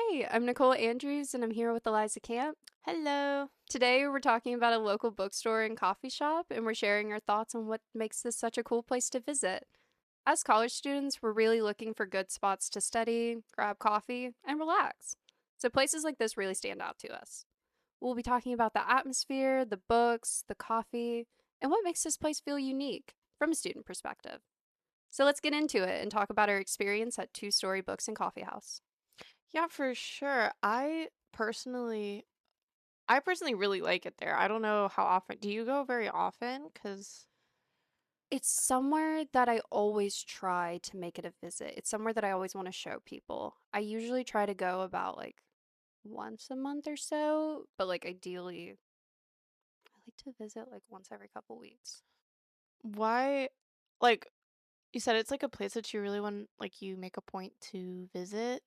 Hey, I'm Nicole Andrews and I'm here with Eliza Camp. Hello. Today we're talking about a local bookstore and coffee shop and we're sharing our thoughts on what makes this such a cool place to visit. As college students, we're really looking for good spots to study, grab coffee, and relax. So places like this really stand out to us. We'll be talking about the atmosphere, the books, the coffee, and what makes this place feel unique from a student perspective. So let's get into it and talk about our experience at Two Story Books and Coffee House. Yeah, for sure. I personally really like it there. I don't know how often. Do you go very often? 'Cause It's somewhere that I always try to make it a visit. It's somewhere that I always want to show people. I usually try to go about like once a month or so, but like ideally, I like to visit like once every couple weeks. why like you said it's like a place that you really want like you make a point to visit?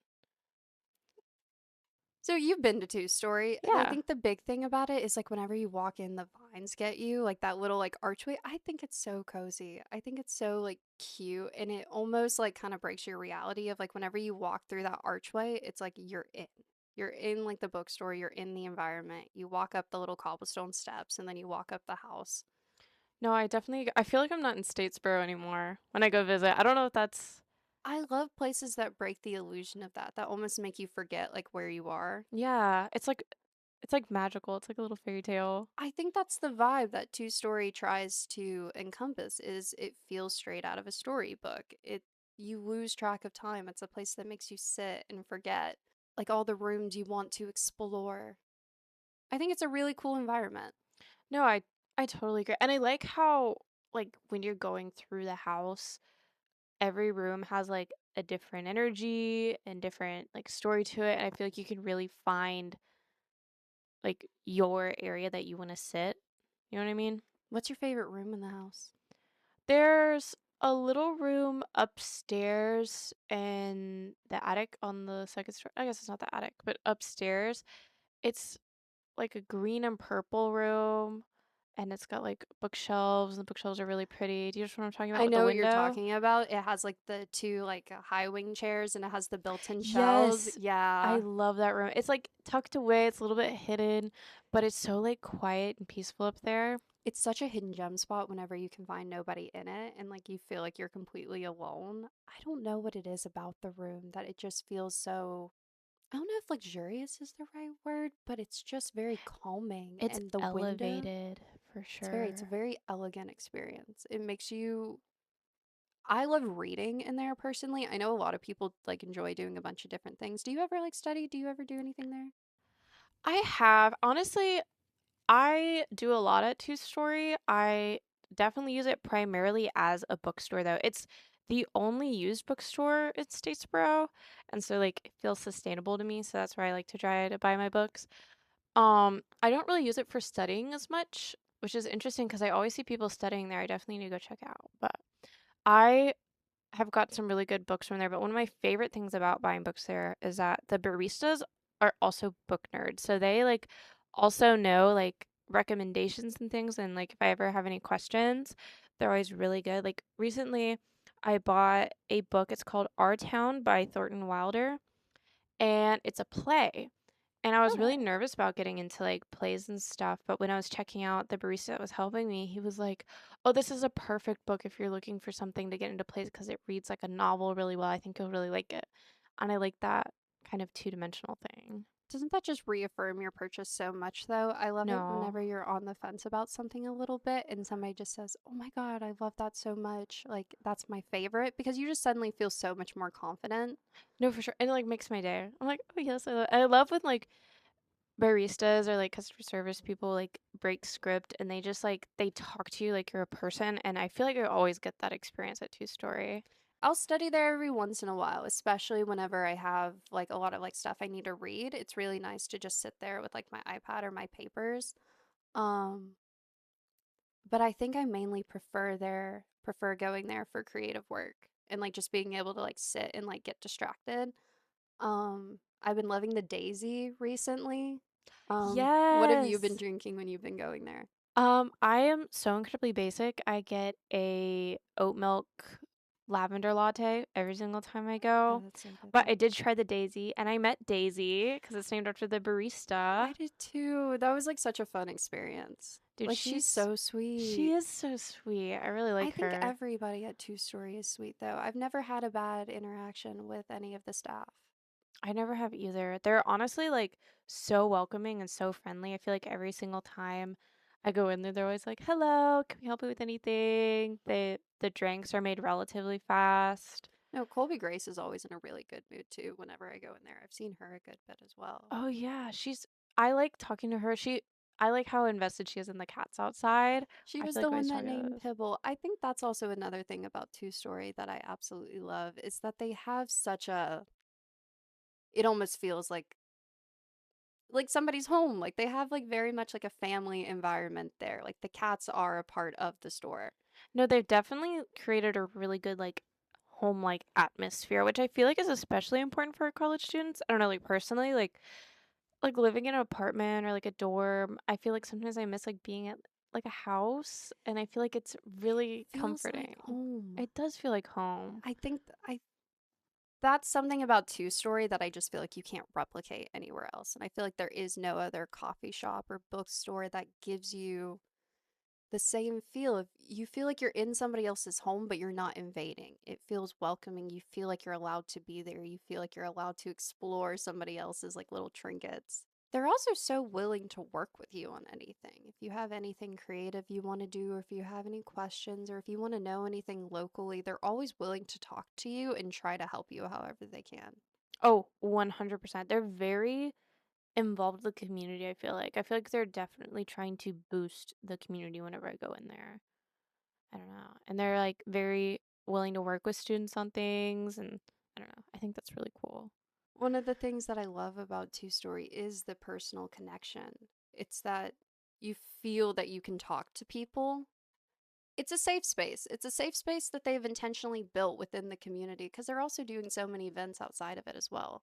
So you've been to Two Story, and I Yeah. think the big thing about it is like whenever you walk in, the vines get you, like that little like archway. I think it's so cozy. I think it's so like cute, and it almost like kind of breaks your reality of like whenever you walk through that archway, it's like you're in. You're in like the bookstore, you're in the environment. You walk up the little cobblestone steps, and then you walk up the house. No, I feel like I'm not in Statesboro anymore when I go visit. I don't know if that's I love places that break the illusion of that, that almost make you forget like where you are. yeah, it's like magical. It's like a little fairy tale. I think that's the vibe that Two Story tries to encompass is it feels straight out of a storybook. It you lose track of time. It's a place that makes you sit and forget like all the rooms you want to explore. I think it's a really cool environment. No, I totally agree. And I like how like when you're going through the house, every room has like a different energy and different like story to it, and I feel like you can really find like your area that you want to sit. You know what I mean? What's your favorite room in the house? There's a little room upstairs in the attic on the second story. I guess it's not the attic, but upstairs. It's like a green and purple room, and it's got like bookshelves, and the bookshelves are really pretty. Do you just know what I'm talking about I with the know what you're window? talking about. It has like the two like high wing chairs and it has the built-in shelves. Yes. I Yeah. love that room. It's like tucked away, it's a little bit hidden, but it's so like quiet and peaceful up there. It's such a hidden gem spot whenever you can find nobody in it and like you feel like you're completely alone. I don't know what it is about the room that it just feels so, I don't know if luxurious is the right word, but it's just very calming. It's And the window, elevated for it's a sure. very elegant experience. It makes you, I love reading in there personally. I know a lot of people like enjoy doing a bunch of different things. Do you ever like study? Do you ever do anything there? I have honestly, I do a lot at Two Story. I definitely use it primarily as a bookstore though. It's the only used bookstore in Statesboro, and so like it feels sustainable to me, so that's where I like to try to buy my books. I don't really use it for studying as much, which is interesting because I always see people studying there. I definitely need to go check it out. But I have got some really good books from there. But one of my favorite things about buying books there is that the baristas are also book nerds. So they like also know like recommendations and things. And like if I ever have any questions, they're always really good. Like recently, I bought a book. It's called Our Town by Thornton Wilder, and it's a play. And I was really Oh. nervous about getting into like plays and stuff, but when I was checking out the barista that was helping me, he was like, "Oh, this is a perfect book if you're looking for something to get into plays because it reads like a novel really well. I think you'll really like it." And I like that kind of two-dimensional thing. Doesn't that just reaffirm your purchase so much, though? I love it No. whenever you're on the fence about something a little bit and somebody just says, "Oh my God, I love that so much. Like, that's my favorite," because you just suddenly feel so much more confident. No, for sure. And it like makes my day. I'm like, "Oh, yes, I love when like baristas or like customer service people like break script and they just like they talk to you like you're a person, and I feel like I always get that experience at Two Story." I'll study there every once in a while, especially whenever I have like a lot of like stuff I need to read. It's really nice to just sit there with like my iPad or my papers. Um, but I think I mainly prefer going there for creative work and like just being able to like sit and like get distracted. I've been loving the Daisy recently. What have you been Yes. drinking when you've been going there? I am so incredibly basic. I get a oat milk lavender latte every single time I Oh, go. that's so good. But I did try the Daisy, and I met Daisy because it's named after the barista. I did too. That was like such a fun experience. Dude, Like she's she so sweet. is so sweet. I really I like think her. everybody at Two Story is sweet though. I've never had a bad interaction with any of the staff. I never have either. They're honestly like so welcoming and so friendly. I feel like every single time I go in there, they're always like, "Hello, can we help you with anything?" The drinks are made relatively fast. No, Colby Grace is always in a really good mood too whenever I go in there. I've seen her a good bit as well. Oh yeah, I like talking to her. I like how invested she is in the cats outside. She I was feel the like I one always that talk to named those. Pibble. I think that's also another thing about Two Story that I absolutely love is that they have such a it almost feels like somebody's home. Like they have like very much like a family environment there. Like the cats are a part of the store. No, they've definitely created a really good like home-like atmosphere, which I feel like is especially important for college students. I don't know, like personally, like living in an apartment or like a dorm, I feel like sometimes I miss like being at like a house, and I feel like it's really Feels like comforting. home. It does feel like home. I think I that's something about Two Story that I just feel like you can't replicate anywhere else. And I feel like there is no other coffee shop or bookstore that gives you the same feel of you feel like you're in somebody else's home, but you're not invading. It feels welcoming. You feel like you're allowed to be there. You feel like you're allowed to explore somebody else's like little trinkets. They're also so willing to work with you on anything. If you have anything creative you want to do, or if you have any questions, or if you want to know anything locally, they're always willing to talk to you and try to help you however they can. Oh, 100%. They're very involved with the community, I feel like. I feel like they're definitely trying to boost the community whenever I go in there. I don't know. And they're like very willing to work with students on things, and I don't know. I think that's really cool. One of the things that I love about Two Story is the personal connection. It's that you feel that you can talk to people. It's a safe space. It's a safe space that they've intentionally built within the community because they're also doing so many events outside of it as well.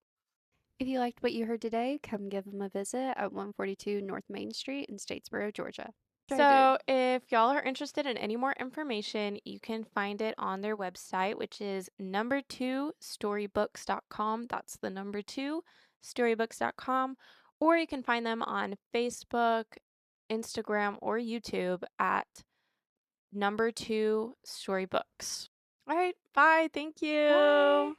If you liked what you heard today, come give them a visit at 142 North Main Street in Statesboro, Georgia. Try, dude. So, if y'all are interested in any more information, you can find it on their website, which is number 2storybooks.com. That's the number 2storybooks.com. Or you can find them on Facebook, Instagram, or YouTube at number 2storybooks. All right, bye. Thank you. Bye.